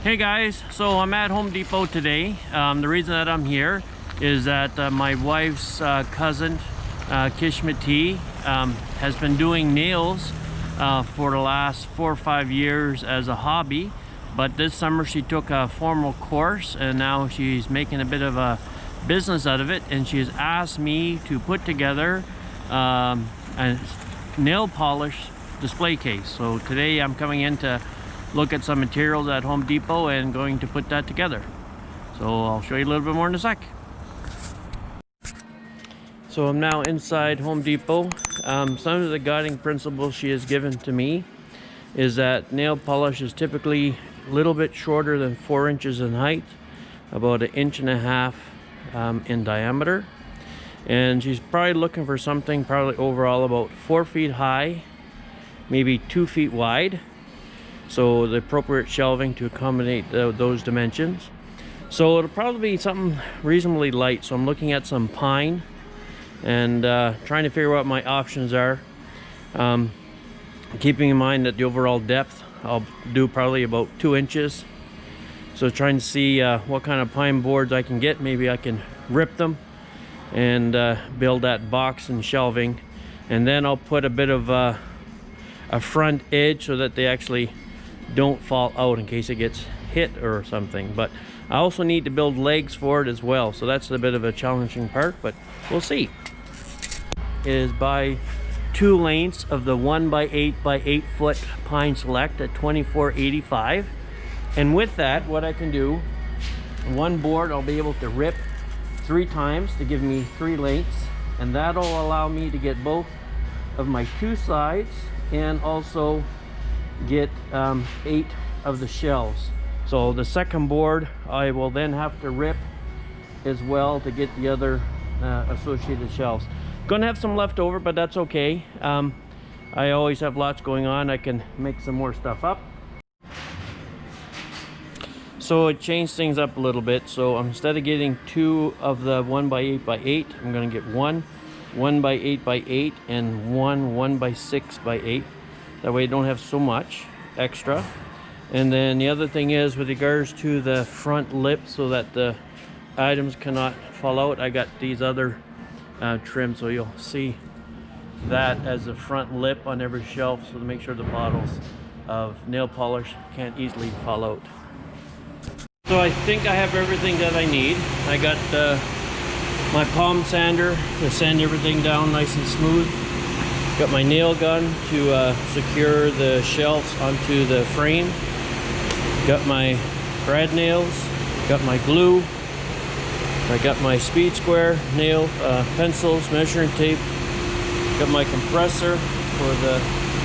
Hey guys, so I'm at Home Depot today. The reason that I'm here is that my wife's cousin, Kishmati, has been doing nails for the last 4 or 5 years as a hobby. But this summer she took a formal course and now she's making a bit of a business out of it. And she's asked me to put together a nail polish display case. So today I'm coming in to look at some materials at Home Depot and going to put that together. So I'll show you a little bit more in a sec. So I'm now inside Home Depot. Some of the guiding principles she has given to me is that nail polish is typically a little bit shorter than 4 inches in height, about 1.5 inches in diameter. And she's probably looking for something probably overall about 4 feet high, maybe 2 feet wide. So the appropriate shelving to accommodate those dimensions. So it'll probably be something reasonably light. So I'm looking at some pine and trying to figure out what my options are. Keeping in mind that the overall depth I'll do probably about 2 inches. So trying to see what kind of pine boards I can get. Maybe I can rip them and build that box and shelving. And then I'll put a bit of a front edge so that they actually don't fall out in case it gets hit or something. But I also need to build legs for it as well, so that's a bit of a challenging part, but we'll see. Is by 2 lengths of the 1 by 8 by 8 foot pine select at $24.85. And with that, what I can do, one board I'll be able to rip 3 times to give me 3 lengths, and that'll allow me to get both of my 2 sides and also get 8 of the shelves. So the second board I will then have to rip as well to get the other associated shelves. Gonna have some left over, but that's okay. I always have lots going on. I can make some more stuff up. So it changed things up a little bit. So instead of getting 2 of the 1 by 8 by 8, I'm gonna get 1 by 8 by 8 and 1 by 6 by 8. That way you don't have so much extra. And then the other thing is, with regards to the front lip, so that the items cannot fall out, I got these other trims, so you'll see that as a front lip on every shelf, so to make sure the bottles of nail polish can't easily fall out. So I think I have everything that I need. I got my palm sander to sand everything down nice and smooth. Got my nail gun to secure the shelves onto the frame. Got my brad nails. Got my glue. I got my speed square nail pencils, measuring tape. Got my compressor for the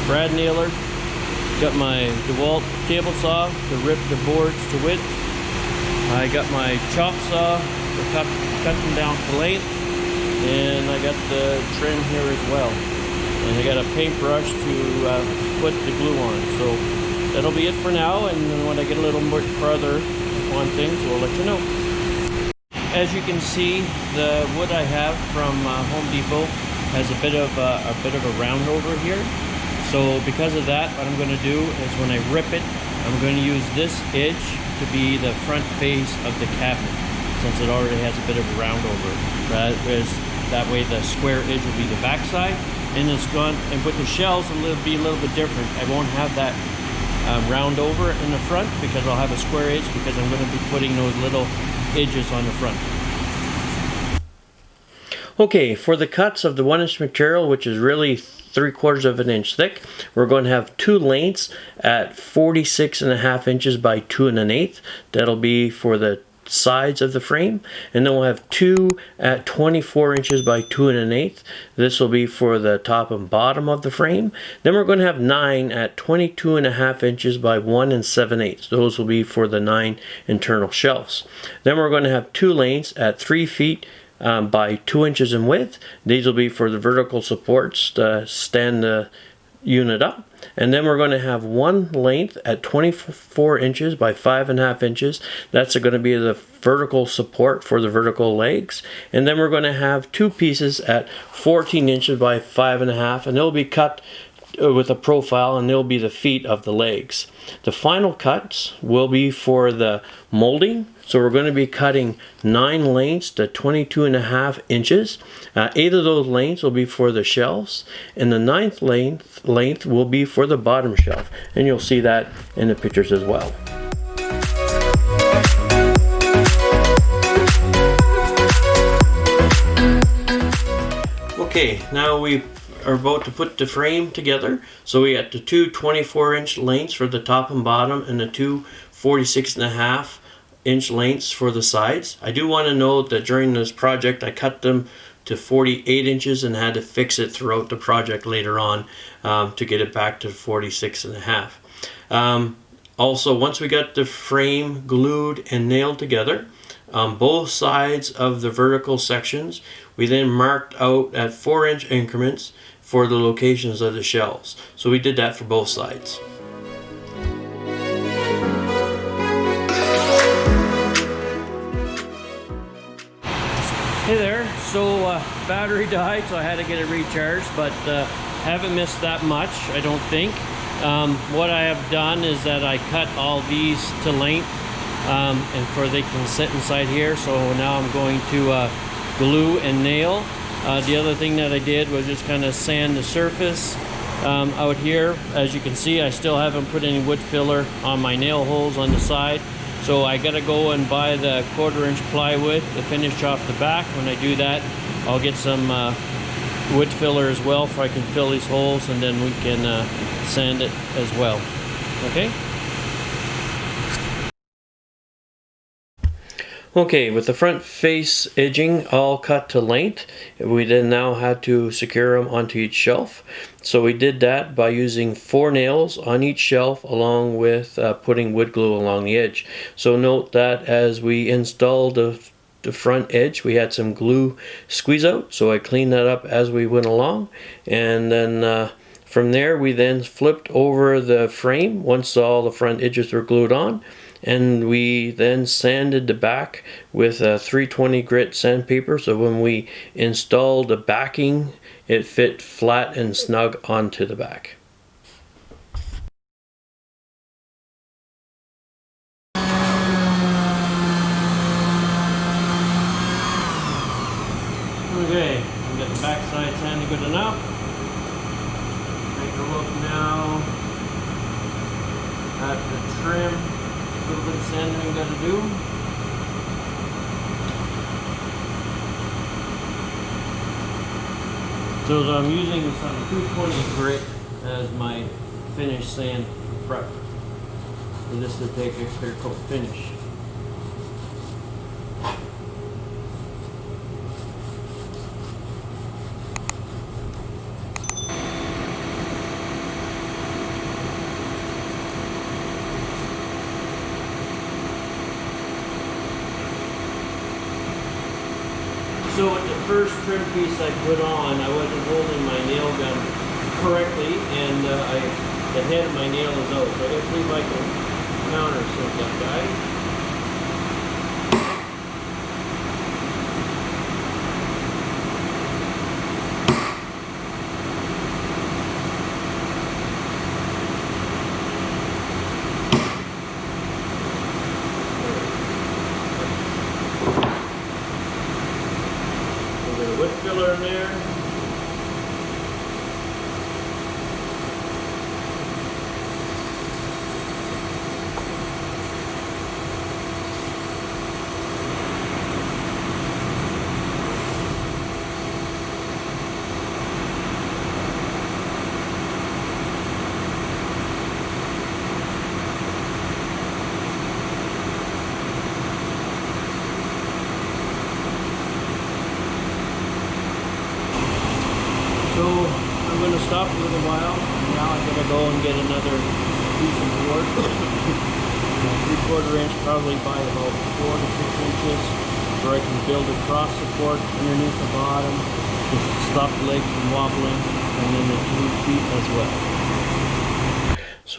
brad nailer. Got my DeWalt table saw to rip the boards to width. I got my chop saw for cutting down to length. And I got the trim here as well. And I got a paintbrush to put the glue on. So that'll be it for now, and then when I get a little more further on things, we'll let you know. As you can see, the wood I have from Home Depot has a bit of a round over here. So because of that, what I'm going to do is when I rip it, I'm going to use this edge to be the front face of the cabinet, since it already has a bit of a round over. That way the square edge will be the back side. And it's gone, and with the shelves it'll be a little bit different. I won't have that round over in the front because I'll have a square edge, because I'm going to be putting those little edges on the front. Okay, for the cuts of the 1-inch material, which is really 3/4 of an inch thick, we're going to have 2 lengths at 46.5 inches by 2 1/8. That'll be for the sides of the frame, and then we'll have 2 at 24 inches by 2 1/8. This will be for the top and bottom of the frame. Then we're going to have 9 at 22.5 inches by 1 7/8. Those will be for the 9 internal shelves. Then we're going to have 2 lengths at 3 feet by 2 inches in width. These will be for the vertical supports to stand the unit up. And then we're going to have 1 length at 24 inches by 5.5 inches. That's going to be the vertical support for the vertical legs. And then we're going to have 2 pieces at 14 inches by 5.5, and they'll be cut with a profile, and they'll be the feet of the legs. The final cuts will be for the molding. So we're going to be cutting 9 lengths to 22.5 inches. 8 of those lengths will be for the shelves, and the 9th length will be for the bottom shelf. And you'll see that in the pictures as well. Okay, now we are about to put the frame together. So we got the two 24-inch lengths for the top and bottom, and the two 46.5-inch lengths for the sides. I do want to note that during this project I cut them to 48 inches and had to fix it throughout the project later on to get it back to 46.5. Also, once we got the frame glued and nailed together on both sides of the vertical sections, we then marked out at 4-inch increments for the locations of the shelves. So we did that for both sides. Hey there, so battery died, so I had to get it recharged, but haven't missed that much, I don't think. What I have done is that I cut all these to length, and they can sit inside here. So now I'm going to glue and nail. The other thing that I did was just kind of sand the surface out here. As you can see, I still haven't put any wood filler on my nail holes on the side. So I gotta go and buy the 1/4-inch plywood to finish off the back. When I do that, I'll get some wood filler as well, so I can fill these holes, and then we can sand it as well. Okay? Okay, with the front face edging all cut to length, we then now had to secure them onto each shelf. So we did that by using 4 nails on each shelf, along with putting wood glue along the edge. So note that as we installed the front edge, we had some glue squeeze out, so I cleaned that up as we went along. And then from there we then flipped over the frame once all the front edges were glued on, and we then sanded the back with a 320 grit sandpaper, so when we installed the backing, it fit flat and snug onto the back. Okay, we got the back side sanded good enough. Take a look now at the trim. A little bit of sanding we got to do. So I'm using some 220 grit as my finish sand prep. And this to take a clear coat finish. So with the first trim piece I put on, I wasn't holding my nail gun correctly, and the head of my nail is out. So I gotta see if I can countersink that guy. Wood filler in there. So I'm going to stop for a little while. Now I'm going to go and get another piece of board. 3/4 inch, probably by about 4 to 6 inches, where I can build a cross support underneath the bottom to stop the legs from wobbling, and then the 2 feet as well.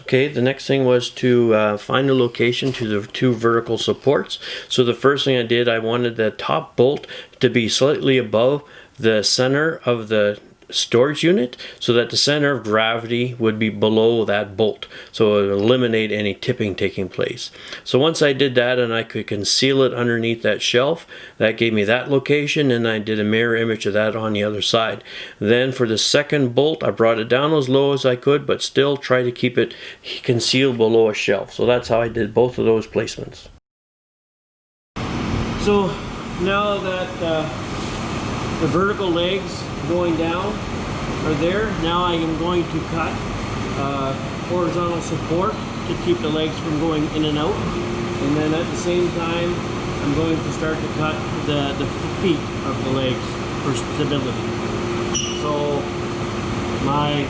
Okay, the next thing was to find a location to the 2 vertical supports. So the first thing I did, I wanted the top bolt to be slightly above the center of the storage unit so that the center of gravity would be below that bolt, so it would eliminate any tipping taking place. So once I did that and I could conceal it underneath that shelf, that gave me that location, and I did a mirror image of that on the other side. Then for the second bolt, I brought it down as low as I could, but still try to keep it concealed below a shelf. So that's how I did both of those placements. So now that the vertical legs going down are there, now I am going to cut horizontal support to keep the legs from going in and out, and then at the same time I'm going to start to cut the feet of the legs for stability. So my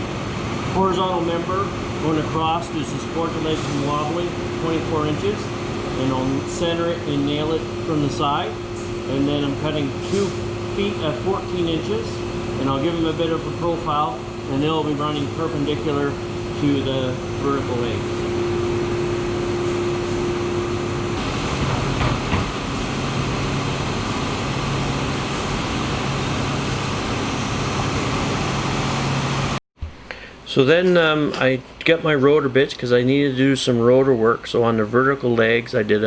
horizontal member going across to support the legs from wobbling, 24 inches, and I'll center it and nail it from the side, and then I'm cutting 2 feet at 14 inches, and I'll give them a bit of a profile, and they'll be running perpendicular to the vertical legs. So then I got my rotor bits because I needed to do some rotor work. So on the vertical legs, I did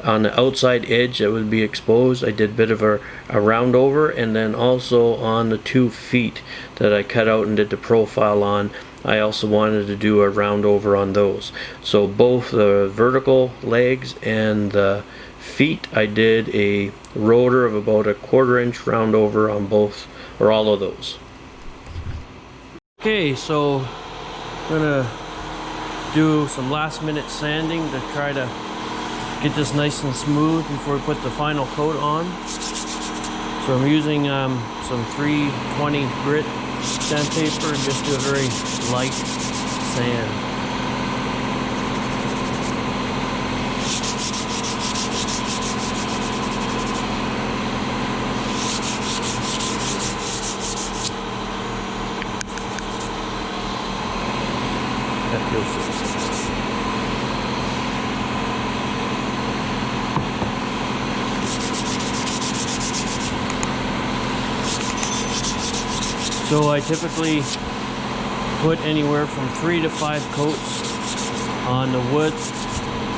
on the outside edge that would be exposed, I did a bit of a round over, and then also on the 2 feet that I cut out and did the profile on, I also wanted to do a round over on those. So both the vertical legs and the feet, I did a rotor of about a 1/4 inch round over on both, or all of those. Okay, so I'm gonna do some last minute sanding to try to get this nice and smooth before we put the final coat on. So I'm using some 320 grit sandpaper and just do a very light sand. That feels good. So I typically put anywhere from 3 to 5 coats on the wood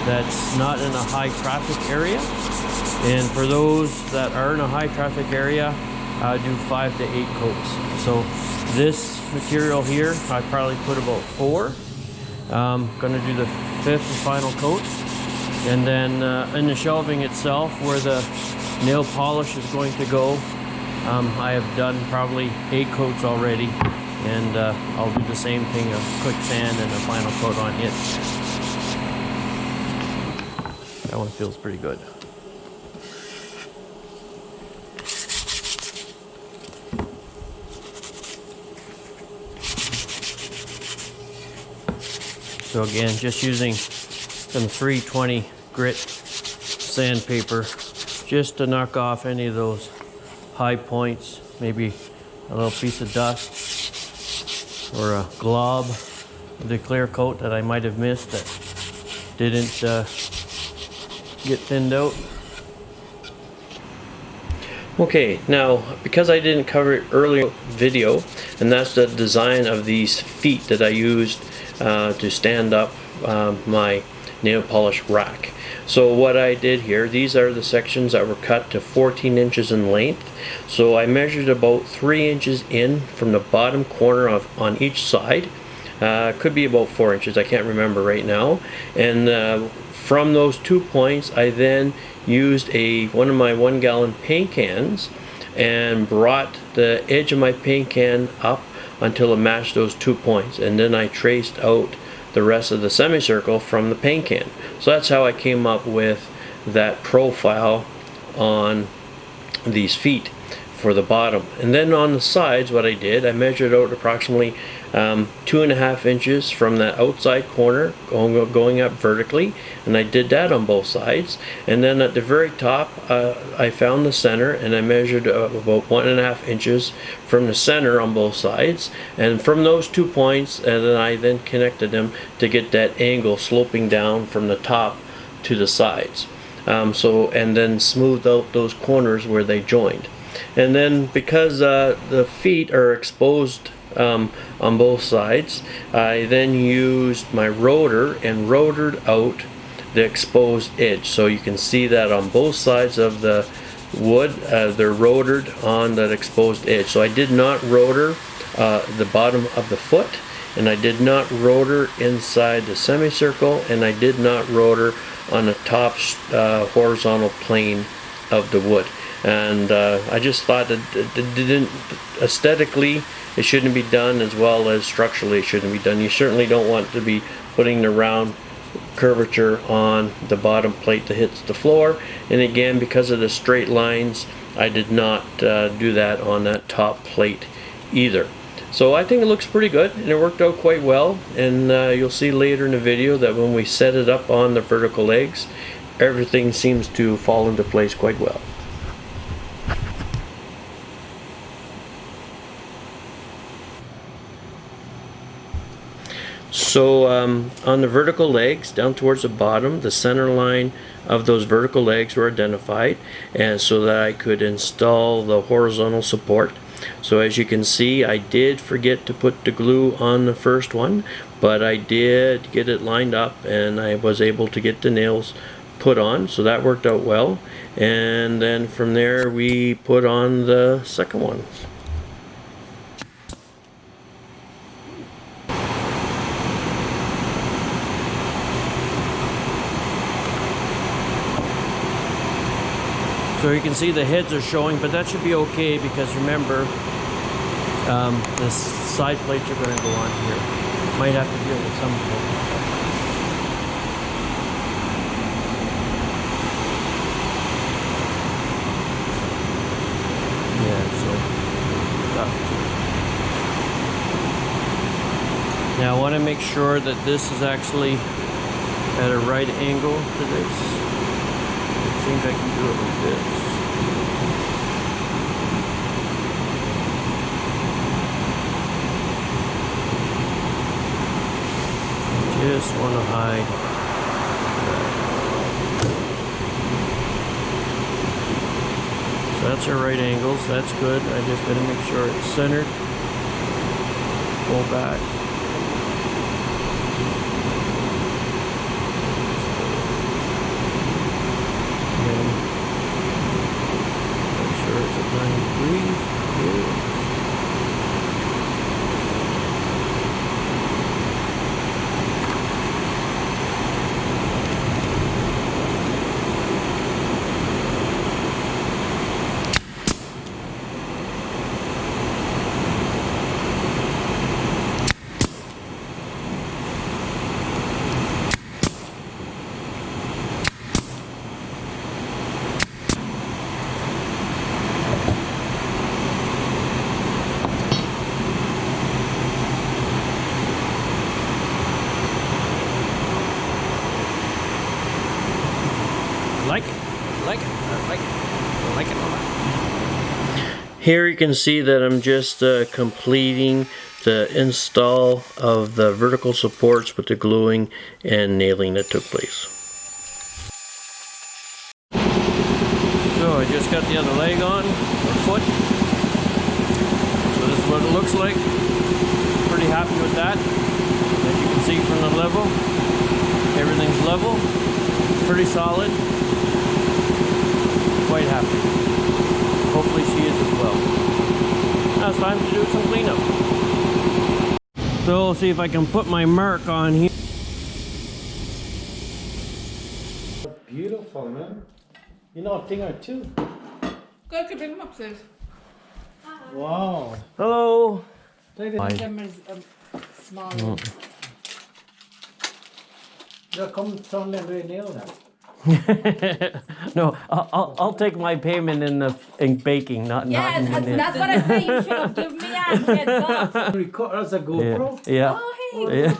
that's not in a high traffic area. And for those that are in a high traffic area, I do 5 to 8 coats. So this material here, I probably put about 4. I'm gonna do the 5th and final coat, and then in the shelving itself where the nail polish is going to go, I have done probably 8 coats already, and I'll do the same thing, a quick sand and a final coat on it. That one feels pretty good. So again, just using some 320 grit sandpaper just to knock off any of those high points, maybe a little piece of dust or a glob of the clear coat that I might have missed that didn't get thinned out. Okay, now because I didn't cover it earlier video, and that's the design of these feet that I used to stand up my nail polish rack. So what I did here, these are the sections that were cut to 14 inches in length. So I measured about 3 inches in from the bottom corner on each side. Could be about 4 inches, I can't remember right now. And from those 2 points, I then used one of my 1 gallon paint cans and brought the edge of my paint can up until it matched those 2 points, and then I traced out the rest of the semicircle from the paint can. So that's how I came up with that profile on these feet for the bottom. And then on the sides, what I did, I measured out approximately 2.5 inches from the outside corner going up vertically, and I did that on both sides. And then at the very top, I found the center, and I measured about 1.5 inches from the center on both sides, and from those 2 points, and then I connected them to get that angle sloping down from the top to the sides. And then smoothed out those corners where they joined. And then because the feet are exposed on both sides, I then used my rotor and rotored out the exposed edge. So you can see that on both sides of the wood, they're rotored on that exposed edge. So I did not rotor the bottom of the foot, and I did not rotor inside the semicircle, and I did not rotor on the top horizontal plane of the wood. And I just thought that it didn't, aesthetically, it shouldn't be done, as well as structurally it shouldn't be done. You certainly don't want to be putting the round curvature on the bottom plate that hits the floor. And again, because of the straight lines, I did not do that on that top plate either. So I think it looks pretty good, and it worked out quite well. And you'll see later in the video that when we set it up on the vertical legs, everything seems to fall into place quite well. So on the vertical legs, down towards the bottom, the center line of those vertical legs were identified, and so that I could install the horizontal support. So as you can see, I did forget to put the glue on the first one, but I did get it lined up, and I was able to get the nails put on, so that worked out well. And then from there we put on the second ones. So you can see the heads are showing, but that should be okay, because remember, the side plates are going to go on here. Might have to deal with some of them. Yeah, so now I want to make sure that this is actually at a right angle to this. I think I can do it like this. Just want to hide that. So that's our right angles. That's good. I just got to make sure it's centered. Pull back. Like it a lot. Here you can see that I'm just completing the install of the vertical supports with the gluing and nailing that took place. So I just got the other leg on, or foot. So this is what it looks like. Pretty happy with that. As you can see from the level, everything's level, pretty solid. Quite happy. Hopefully she is as well. Now it's time to do some cleanup. So we'll see if I can put my mark on here. Beautiful, man. You know a thing or two. Go to bring them upstairs. Wow. Hello. Them is small. Jag kommer ta en längre ner där. No, I'll take my payment in baking, not Yeah, not in that's what I say. You should have given me a heads up. Record as a GoPro. Yeah. Oh, hey. Yeah.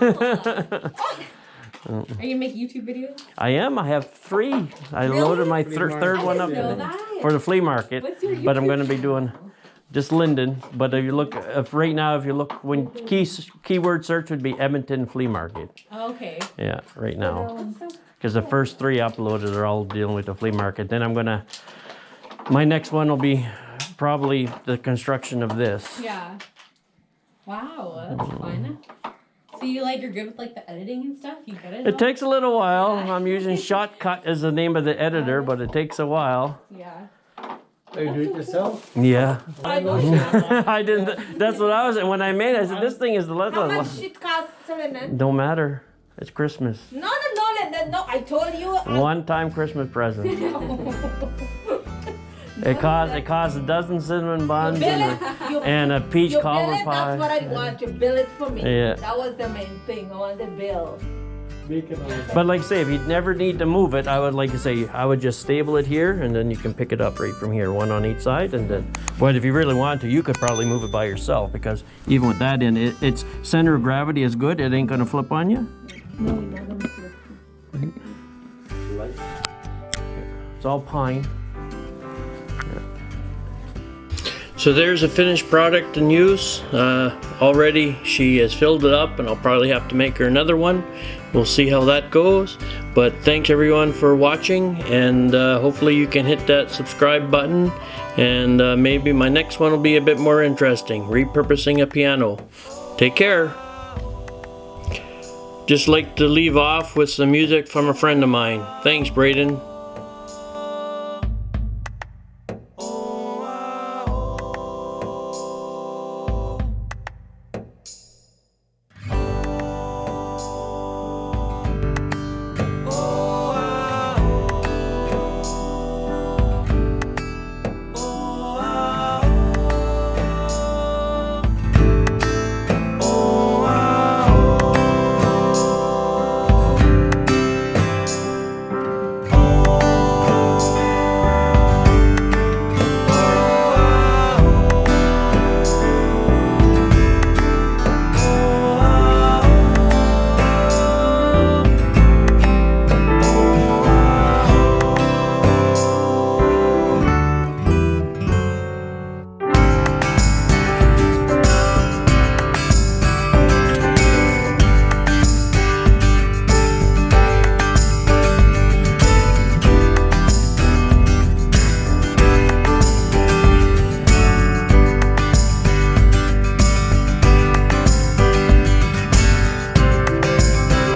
Are you gonna make YouTube videos? I am. I have 3. I Really? loaded my third one up know that. for the flea market, What's your but I'm YouTube going to be doing just Linden. But if you look, right now, if you look, when keyword search would be Edmonton flea market. Okay. Yeah, right now. That's so Because the first 3 uploaded are all dealing with the flea market. Then I'm gonna, my next one will be probably the construction of this. Yeah. Wow, that's fun. So you you're good with the editing and stuff? You got it? It takes a little while. I'm using Shotcut as the name of the editor, but it takes a while. Yeah. Oh, you do it yourself? Yeah. I know. I didn't. That's what I was. When I made it, I said, this thing is the How much it costs, Selena? Don't matter. It's Christmas. No, I told you. One-time Christmas present. It costs a dozen cinnamon buns and a peach You bill cobbler it, pie. that's what I want. You bill it for me. Yeah. That was the main thing. I want the bill. But like I say, if you never need to move it, I would just stable it here, and then you can pick it up right from here, one on each side, and then. But if you really want to, you could probably move it by yourself, because even with that in, its center of gravity is good. It ain't gonna flip on you. No, we're not gonna flip. It's all pine. So there's a finished product in use. Already she has filled it up, and I'll probably have to make her another one. We'll see how that goes. But thanks everyone for watching, and hopefully you can hit that subscribe button, and maybe my next one will be a bit more interesting, repurposing a piano. Take care. Just like to leave off with some music from a friend of mine. Thanks, Braydon.